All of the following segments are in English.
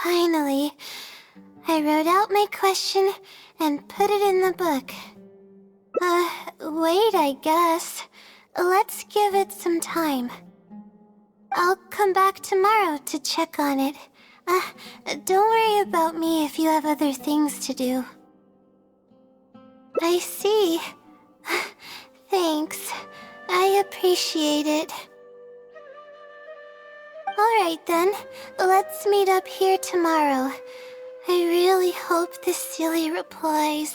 finally. I wrote out my question and put it in the book. Wait, I guess. Let's give it some time. I'll come back tomorrow to check on it. Don't worry about me if you have other things to do. I see. Thanks. I appreciate it. Alright then, let's meet up here tomorrow. I really hope this silly replies.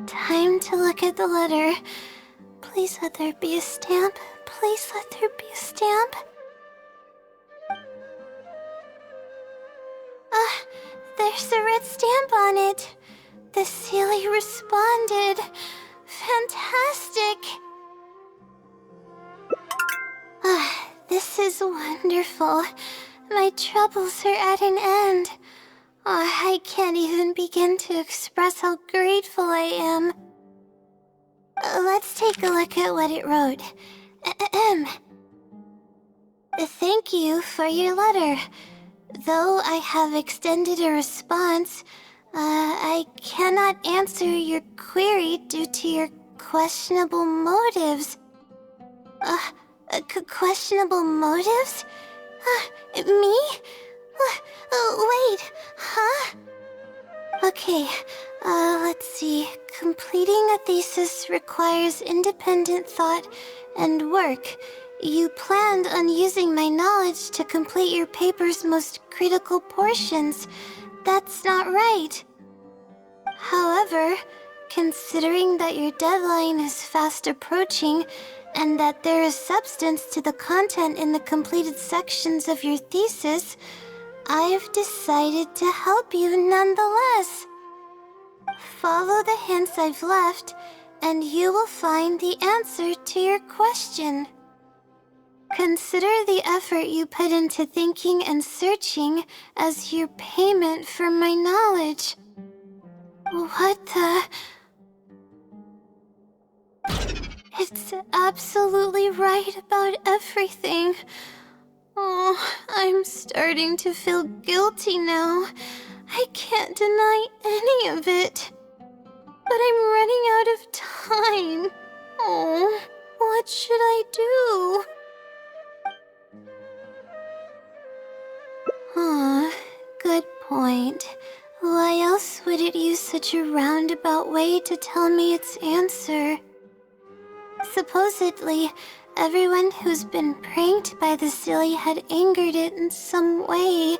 Time to look at the letter. Please let there be a stamp. Please let there be a stamp. There's a red stamp on it. The silly responded. Fantastic. This is wonderful. My troubles are at an end. I can't even begin to express how grateful I am. Let's take a look at what it wrote. Thank you for your letter. Though I have extended a response, I cannot answer your query due to your questionable motives. Questionable motives? Me? Wait, huh? Okay, let's see. Completing a thesis requires independent thought and work. You planned on using my knowledge to complete your paper's most critical portions. That's not right. However, considering that your deadline is fast approaching, and that there is substance to the content in the completed sections of your thesis, I've decided to help you nonetheless. Follow the hints I've left, and you will find the answer to your question. Consider the effort you put into thinking and searching as your payment for my knowledge. What the... It's absolutely right about everything. Oh, I'm starting to feel guilty now. I can't deny any of it. But I'm running out of time. Oh, what should I do? Good point. Why else would it use such a roundabout way to tell me its answer? Supposedly, everyone who's been pranked by the silly had angered it in some way.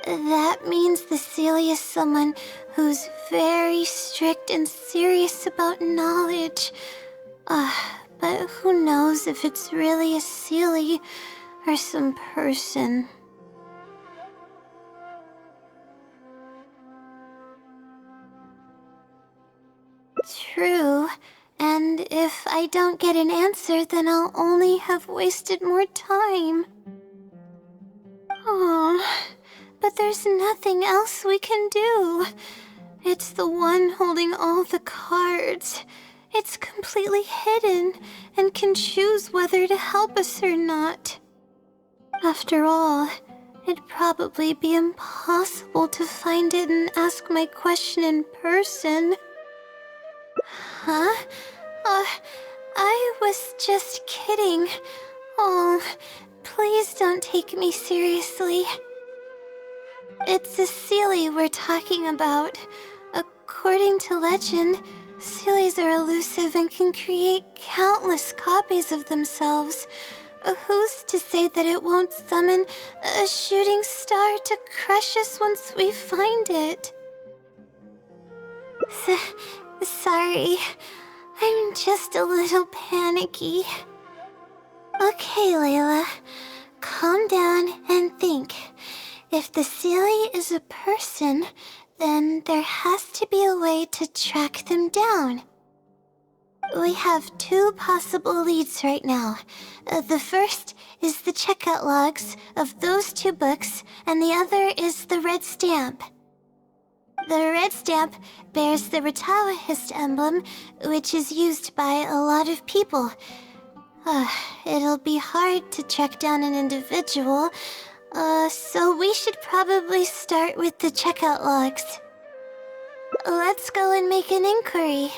That means the silly is someone who's very strict and serious about knowledge. But who knows if it's really a silly or some person. True. And if I don't get an answer, then I'll only have wasted more time. But there's nothing else we can do. It's the one holding all the cards. It's completely hidden and can choose whether to help us or not. After all, it'd probably be impossible to find it and ask my question in person. Huh? I was just kidding. Oh, please don't take me seriously. It's a silly we're talking about. According to legend, sillies are elusive and can create countless copies of themselves. Who's to say that it won't summon a shooting star to crush us once we find it? Sorry. I'm just a little panicky. Okay, Layla. Calm down and think. If the silly is a person, then there has to be a way to track them down. We have two possible leads right now. The first is the checkout logs of those two books, and the other is the red stamp. The red stamp bears the Taoist emblem, which is used by a lot of people. It'll be hard to track down an individual, so we should probably start with the checkout logs. Let's go and make an inquiry.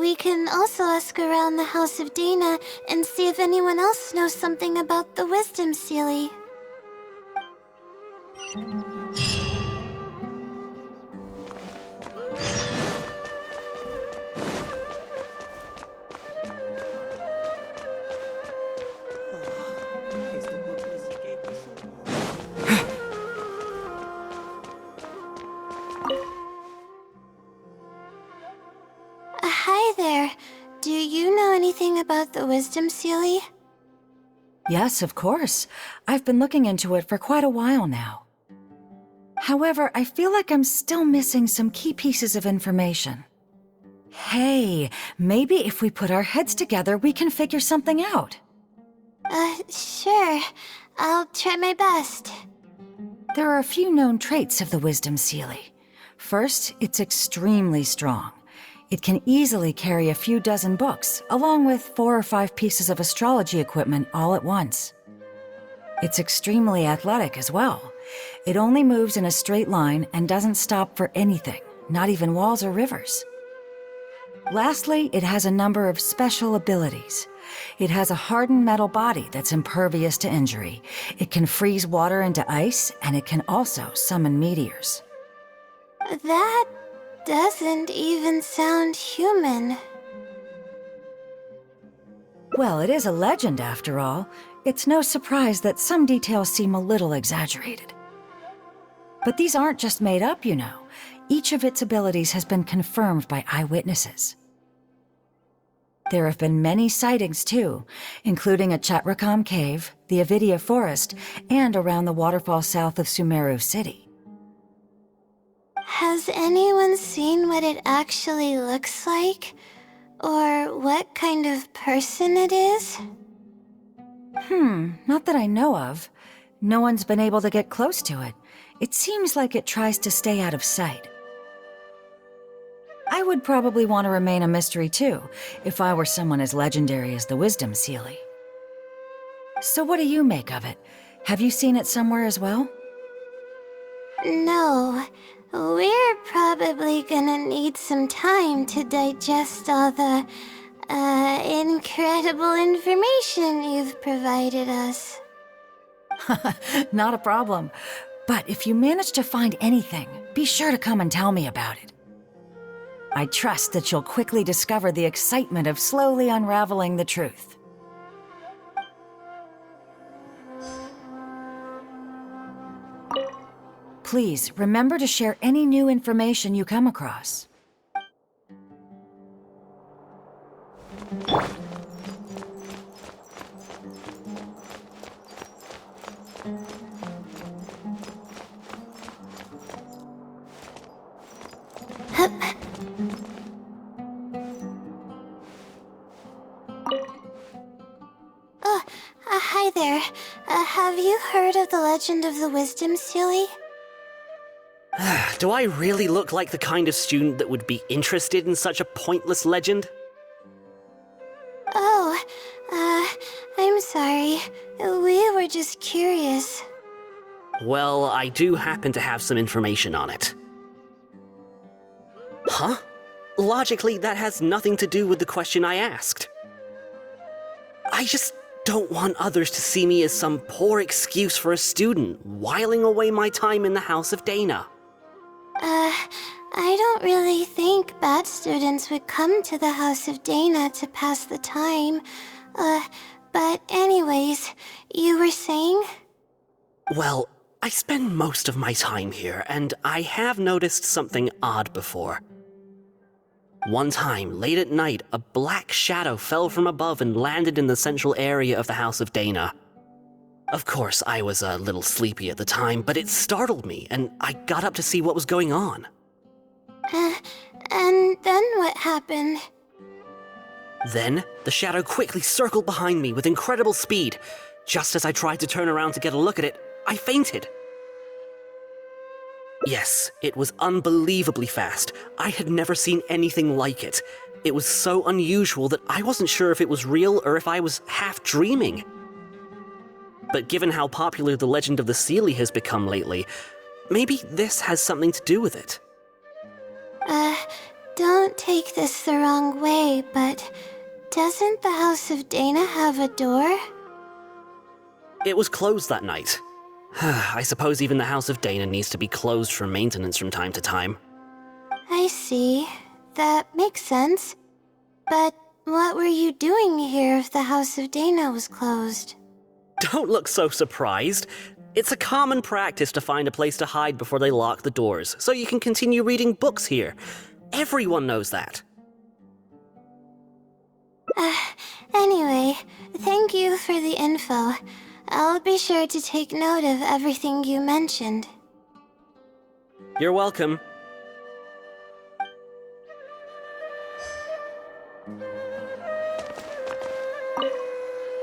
We can also ask around the House of Dana and see if anyone else knows something about the Wisdom Sealy. Hi there. Do you know anything about the Wisdom Sealy? Yes, of course. I've been looking into it for quite a while now. However, I feel like I'm still missing some key pieces of information. Hey, maybe if we put our heads together, we can figure something out. Sure. I'll try my best. There are a few known traits of the Wisdom Sealy. First, it's extremely strong. It can easily carry a few dozen books, along with 4 or 5 pieces of astrology equipment all at once. It's extremely athletic as well. It only moves in a straight line and doesn't stop for anything, not even walls or rivers. Lastly, it has a number of special abilities. It has a hardened metal body that's impervious to injury. It can freeze water into ice, and it can also summon meteors. That doesn't even sound human. Well, it is a legend after all. It's no surprise that some details seem a little exaggerated. But these aren't just made up, you know. Each of its abilities has been confirmed by eyewitnesses. There have been many sightings too, including at Chatrakam Cave, the Avidia Forest, and around the waterfall south of Sumeru City. Has anyone seen what it actually looks like? Or what kind of person it is? Not that I know of. No one's been able to get close to it. It seems like it tries to stay out of sight. I would probably want to remain a mystery too, if I were someone as legendary as the Wisdom Sealy. So what do you make of it? Have you seen it somewhere as well? No. We're probably gonna need some time to digest all the, incredible information you've provided us. Not a problem. But if you manage to find anything, be sure to come and tell me about it. I trust that you'll quickly discover the excitement of slowly unraveling the truth. Please, remember to share any new information you come across. Hi there. Have you heard of the legend of the Wisdom Sealy? Do I really look like the kind of student that would be interested in such a pointless legend? Oh, I'm sorry. We were just curious. Well, I do happen to have some information on it. Huh? Logically, that has nothing to do with the question I asked. I just don't want others to see me as some poor excuse for a student whiling away my time in the House of Dana. I don't really think bad students would come to the House of Dana to pass the time. But anyways, you were saying? Well, I spend most of my time here, and I have noticed something odd before. One time, late at night, a black shadow fell from above and landed in the central area of the House of Dana. Of course, I was a little sleepy at the time, but it startled me, and I got up to see what was going on. And then what happened? Then, the shadow quickly circled behind me with incredible speed. Just as I tried to turn around to get a look at it, I fainted. Yes, it was unbelievably fast. I had never seen anything like it. It was so unusual that I wasn't sure if it was real or if I was half dreaming. But given how popular the legend of the Seelie has become lately, maybe this has something to do with it. Don't take this the wrong way, but doesn't the House of Dana have a door? It was closed that night. I suppose even the House of Dana needs to be closed for maintenance from time to time. I see. That makes sense. But what were you doing here if the House of Dana was closed? Don't look so surprised. It's a common practice to find a place to hide before they lock the doors, so you can continue reading books here. Everyone knows that. Anyway, thank you for the info. I'll be sure to take note of everything you mentioned. You're welcome.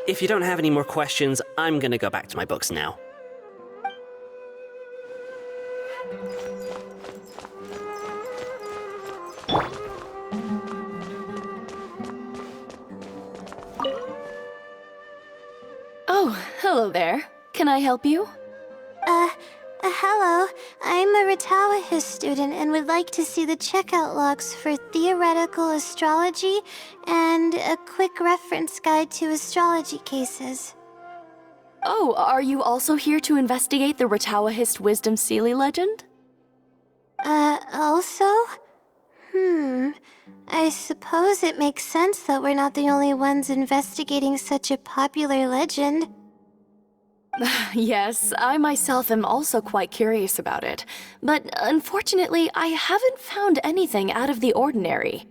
If you don't have any more questions, I'm gonna go back to my books now. Oh, hello there. Can I help you? Hello. I'm a Ratawahis student and would like to see the checkout logs for theoretical astrology and a quick reference guide to astrology cases. Oh, are you also here to investigate the Ratawahist Wisdom Seelie legend? Also? I suppose it makes sense that we're not the only ones investigating such a popular legend. Yes, I myself am also quite curious about it, but unfortunately, I haven't found anything out of the ordinary.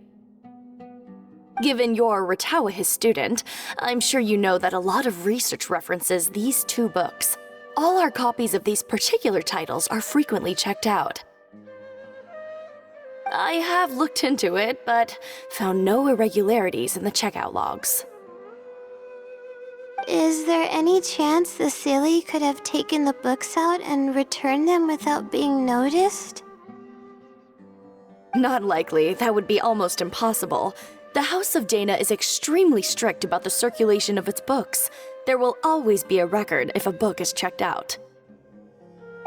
Given you're a Ratawahist student, I'm sure you know that a lot of research references these two books. All our copies of these particular titles are frequently checked out. I have looked into it, but found no irregularities in the checkout logs. Is there any chance the Seelie could have taken the books out and returned them without being noticed? Not likely. That would be almost impossible. The House of Dana is extremely strict about the circulation of its books. There will always be a record if a book is checked out.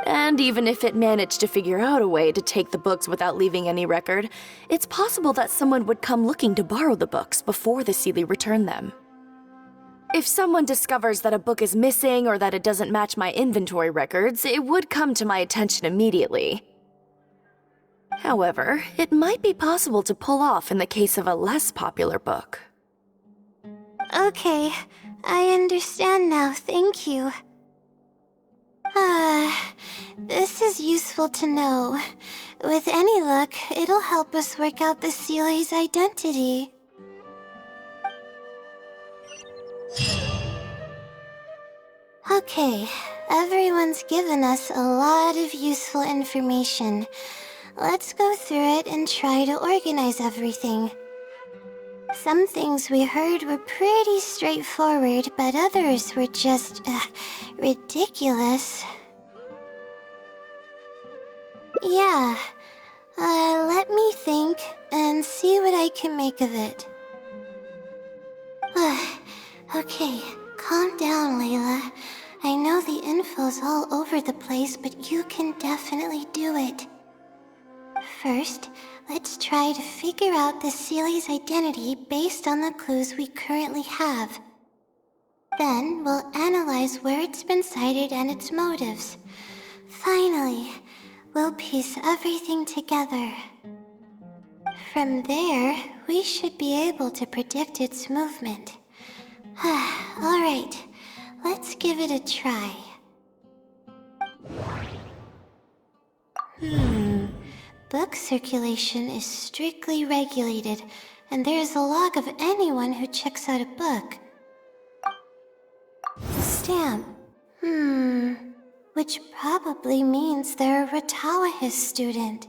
And even if it managed to figure out a way to take the books without leaving any record, it's possible that someone would come looking to borrow the books before the Seelie returned them. If someone discovers that a book is missing or that it doesn't match my inventory records, it would come to my attention immediately. However, it might be possible to pull off in the case of a less popular book. Okay, I understand now, thank you. This is useful to know. With any luck, it'll help us work out the Seelie's identity. Okay, everyone's given us a lot of useful information. Let's go through it and try to organize everything. Some things we heard were pretty straightforward, but others were just, ridiculous. Yeah, let me think and see what I can make of it. Okay, calm down, Layla. I know the info's all over the place, but you can definitely do it. First, let's try to figure out the Seelie's identity based on the clues we currently have. Then, we'll analyze where it's been sighted and its motives. Finally, we'll piece everything together. From there, we should be able to predict its movement. Alright, let's give it a try. Book circulation is strictly regulated, and there is a log of anyone who checks out a book. The stamp. Which probably means they're a Ratawahis student.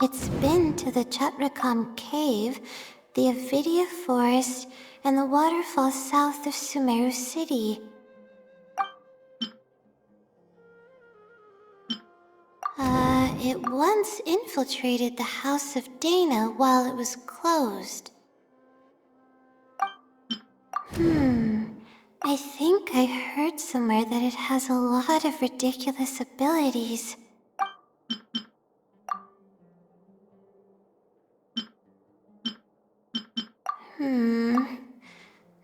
It's been to the Chatrakam cave, the Avidia Forest, and the waterfall south of Sumeru City. It once infiltrated the House of Dana while it was closed. I think I heard somewhere that it has a lot of ridiculous abilities.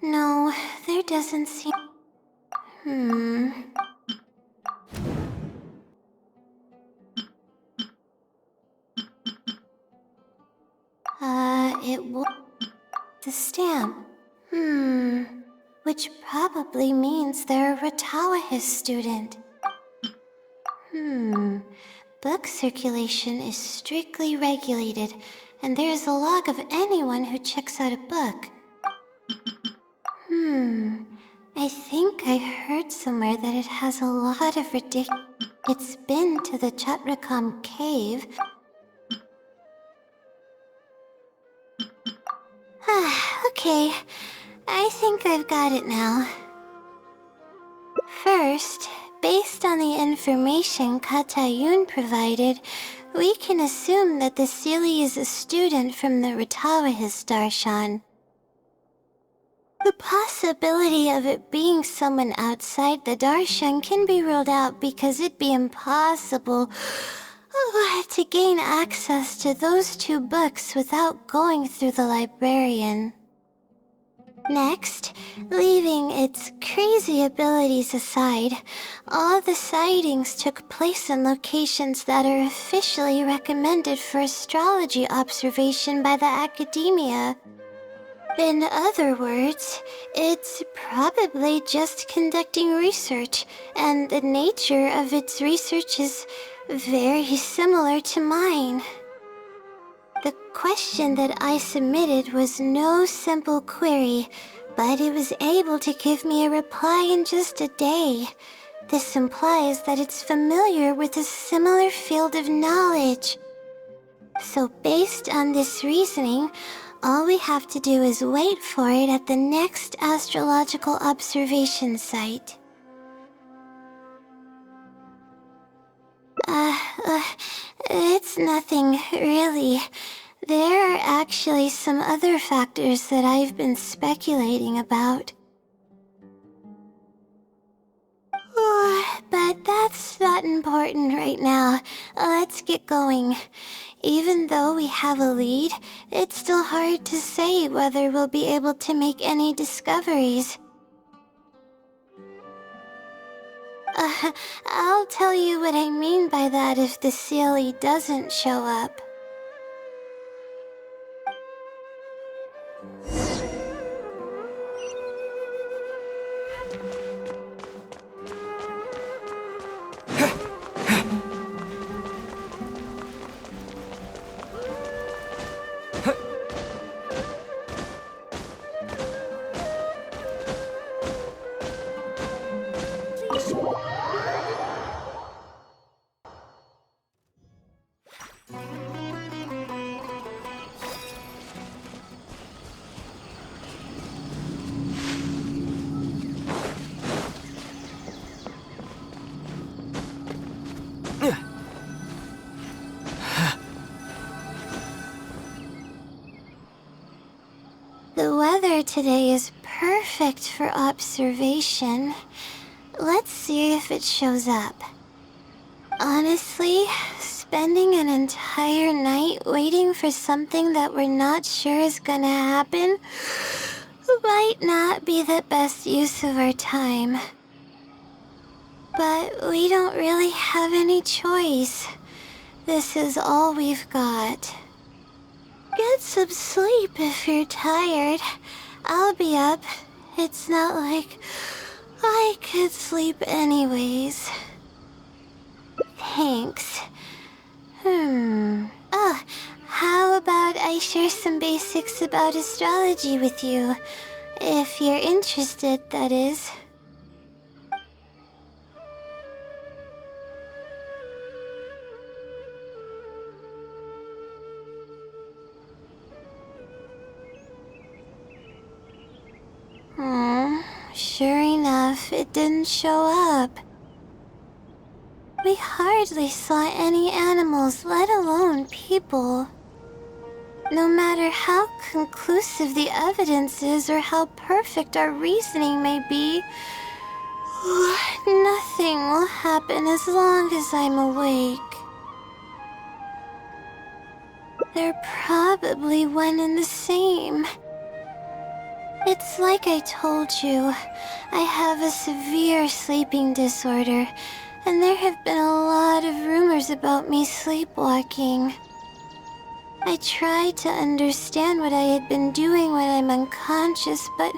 No, there doesn't seem... It was the stamp. Which probably means they're a Ratawa student. Book circulation is strictly regulated, and there's a log of anyone who checks out a book. I think I heard somewhere that it has a lot of It's been to the Chatrakam cave. Okay, I think I've got it now. First, based on the information Katayun provided, we can assume that the Seelie is a student from the Ratawahis Darshan. The possibility of it being someone outside the Darshan can be ruled out because it'd be impossible to gain access to those two books without going through the librarian. Next, leaving its crazy abilities aside, all the sightings took place in locations that are officially recommended for astrology observation by the academia. In other words, it's probably just conducting research, and the nature of its research is very similar to mine. The question that I submitted was no simple query, but it was able to give me a reply in just a day. This implies that it's familiar with a similar field of knowledge. So based on this reasoning, all we have to do is wait for it at the next astrological observation site. It's nothing, really. There are actually some other factors that I've been speculating about. But that's not important right now. Let's get going. Even though we have a lead, it's still hard to say whether we'll be able to make any discoveries. I'll tell you what I mean by that if the Seelie doesn't show up. The weather today is perfect for observation. Let's see if it shows up. Honestly, spending an entire night waiting for something that we're not sure is gonna happen might not be the best use of our time. But we don't really have any choice. This is all we've got. Get some sleep if you're tired. I'll be up. It's not like I could sleep anyways. Thanks. Oh, how about I share some basics about astrology with you? If you're interested, that is. Sure enough, it didn't show up. We hardly saw any animals, let alone people. No matter how conclusive the evidence is or how perfect our reasoning may be, nothing will happen as long as I'm awake. They're probably one and the same. It's like I told you, I have a severe sleeping disorder, and there have been a lot of rumors about me sleepwalking. I tried to understand what I had been doing when I'm unconscious, but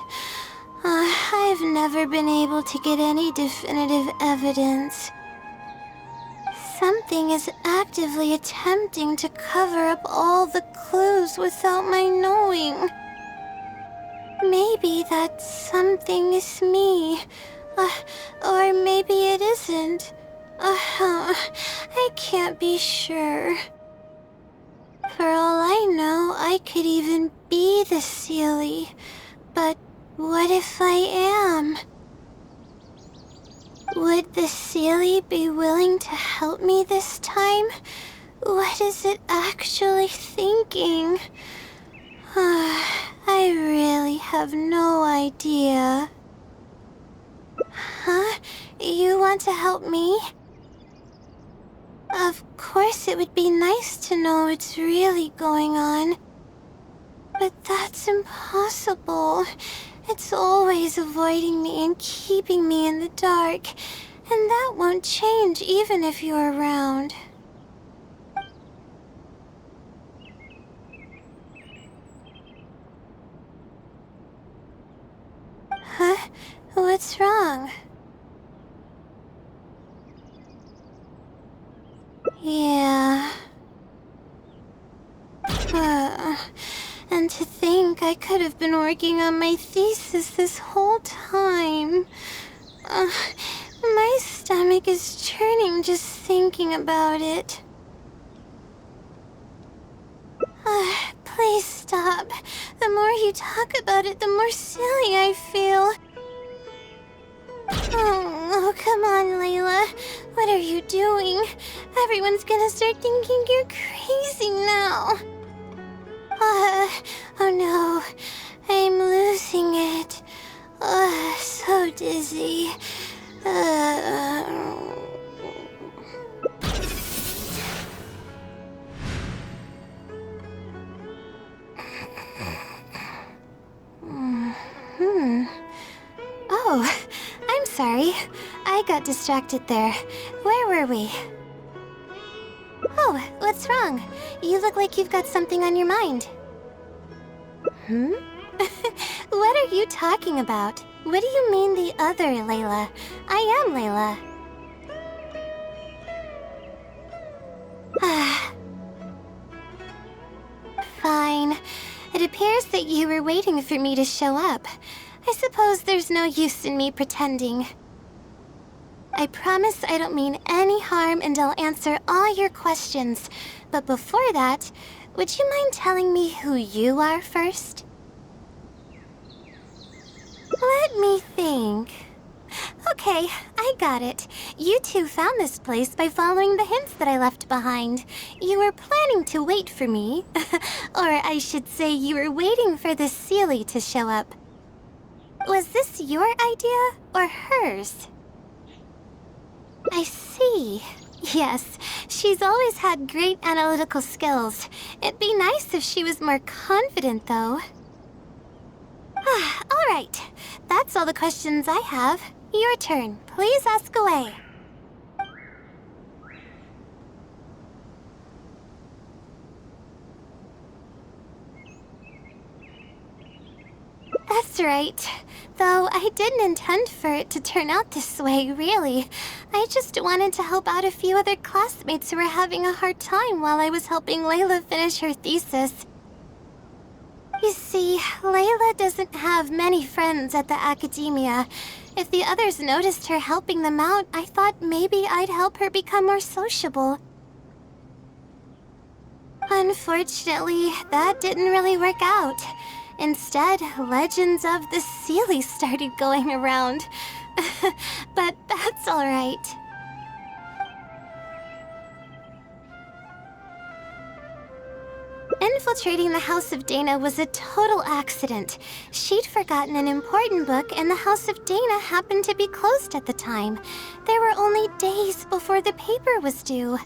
I've never been able to get any definitive evidence. Something is actively attempting to cover up all the clues without my knowing. Maybe that something is me. Or maybe it isn't. I can't be sure. For all I know, I could even be the Seelie. But what if I am? Would the Seelie be willing to help me this time? What is it actually thinking? I really have no idea. Huh? You want to help me? Of course it would be nice to know what's really going on. But that's impossible. It's always avoiding me and keeping me in the dark. And that won't change even if you're around. Huh? What's wrong? Yeah. And to think I could have been working on my thesis this whole time. My stomach is churning just thinking about it. Please stop. The more you talk about it, the more silly I feel. Oh, come on, Layla. What are you doing? Everyone's gonna start thinking you're crazy now. Oh no. I'm losing it. So dizzy. Oh, I'm sorry. I got distracted there. Where were we? Oh, what's wrong? You look like you've got something on your mind. What are you talking about? What do you mean the other Layla? I am Layla. Fine. It appears that you were waiting for me to show up. I suppose there's no use in me pretending. I promise I don't mean any harm and I'll answer all your questions. But before that, would you mind telling me who you are first? Let me think. Okay, I got it. You two found this place by following the hints that I left behind. You were planning to wait for me. Or I should say you were waiting for the Seelie to show up. Was this your idea or hers? I see. Yes, she's always had great analytical skills. It'd be nice if she was more confident, though. All right. That's all the questions I have. Your turn. Please ask away. That's right. Though I didn't intend for it to turn out this way, really. I just wanted to help out a few other classmates who were having a hard time while I was helping Layla finish her thesis. You see, Layla doesn't have many friends at the academia. If the others noticed her helping them out, I thought maybe I'd help her become more sociable. Unfortunately, that didn't really work out. Instead, legends of the Seelie started going around. But that's alright. Infiltrating the House of Dana was a total accident. She'd forgotten an important book, and the House of Dana happened to be closed at the time. There were only days before the paper was due.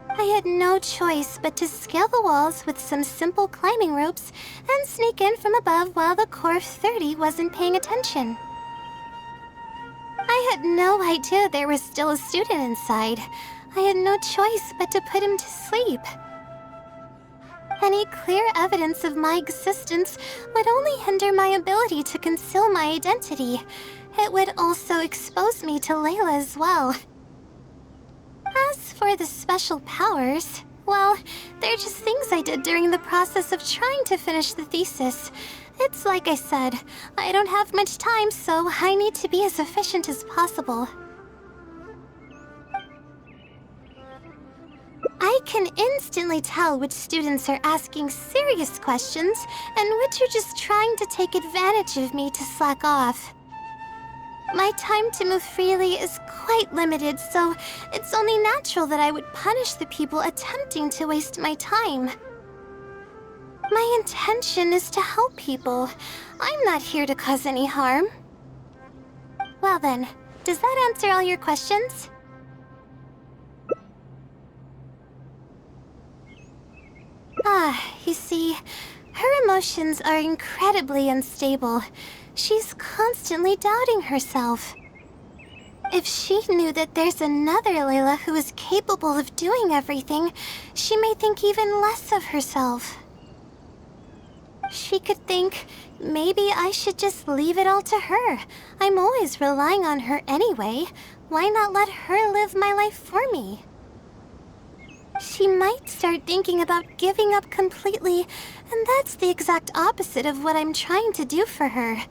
I had no choice but to scale the walls with some simple climbing ropes and sneak in from above while the Core 30 wasn't paying attention. I had no idea there was still a student inside. I had no choice but to put him to sleep. Any clear evidence of my existence would only hinder my ability to conceal my identity. It would also expose me to Layla as well. As for the special powers, well, they're just things I did during the process of trying to finish the thesis. It's like I said, I don't have much time, so I need to be as efficient as possible. I can instantly tell which students are asking serious questions and which are just trying to take advantage of me to slack off. My time to move freely is quite limited, so it's only natural that I would punish the people attempting to waste my time. My intention is to help people. I'm not here to cause any harm. Well then, does that answer all your questions? You see, her emotions are incredibly unstable. She's constantly doubting herself. If she knew that there's another Layla who is capable of doing everything, she may think even less of herself. She could think, maybe I should just leave it all to her. I'm always relying on her anyway. Why not let her live my life for me? She might start thinking about giving up completely, and that's the exact opposite of what I'm trying to do for her.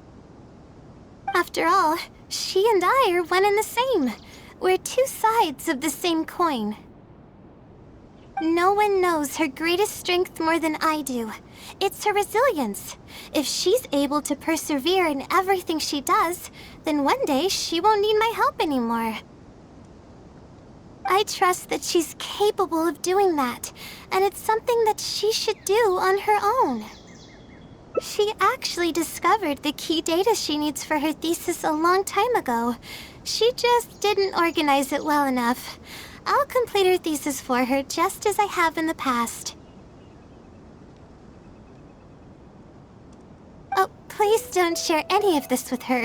After all, she and I are one and the same. We're two sides of the same coin. No one knows her greatest strength more than I do. It's her resilience. If she's able to persevere in everything she does, then one day she won't need my help anymore. I trust that she's capable of doing that, and it's something that she should do on her own. She actually discovered the key data she needs for her thesis a long time ago. She just didn't organize it well enough. I'll complete her thesis for her just as I have in the past. Oh, please don't share any of this with her.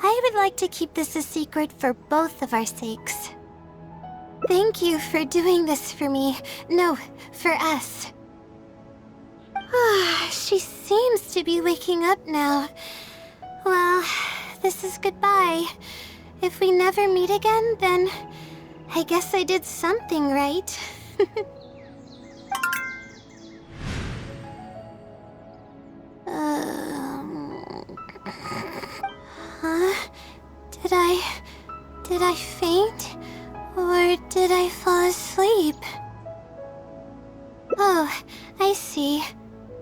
I would like to keep this a secret for both of our sakes. Thank you for doing this for me. No, for us. She seems to be waking up now. Well, this is goodbye. If we never meet again, then I guess I did something right. Huh? Did I faint? Or did I fall asleep? Oh, I see.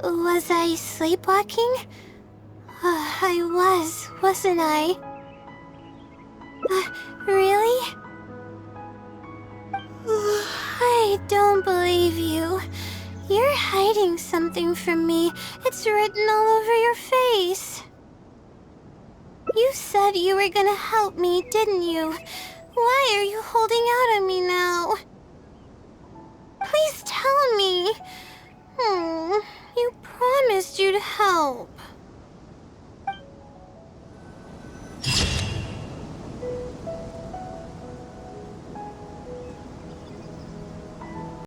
Was I sleepwalking? I wasn't I? Really? I don't believe you. You're hiding something from me. It's written all over your face. You said you were gonna help me, didn't you? Why are you holding out on me now?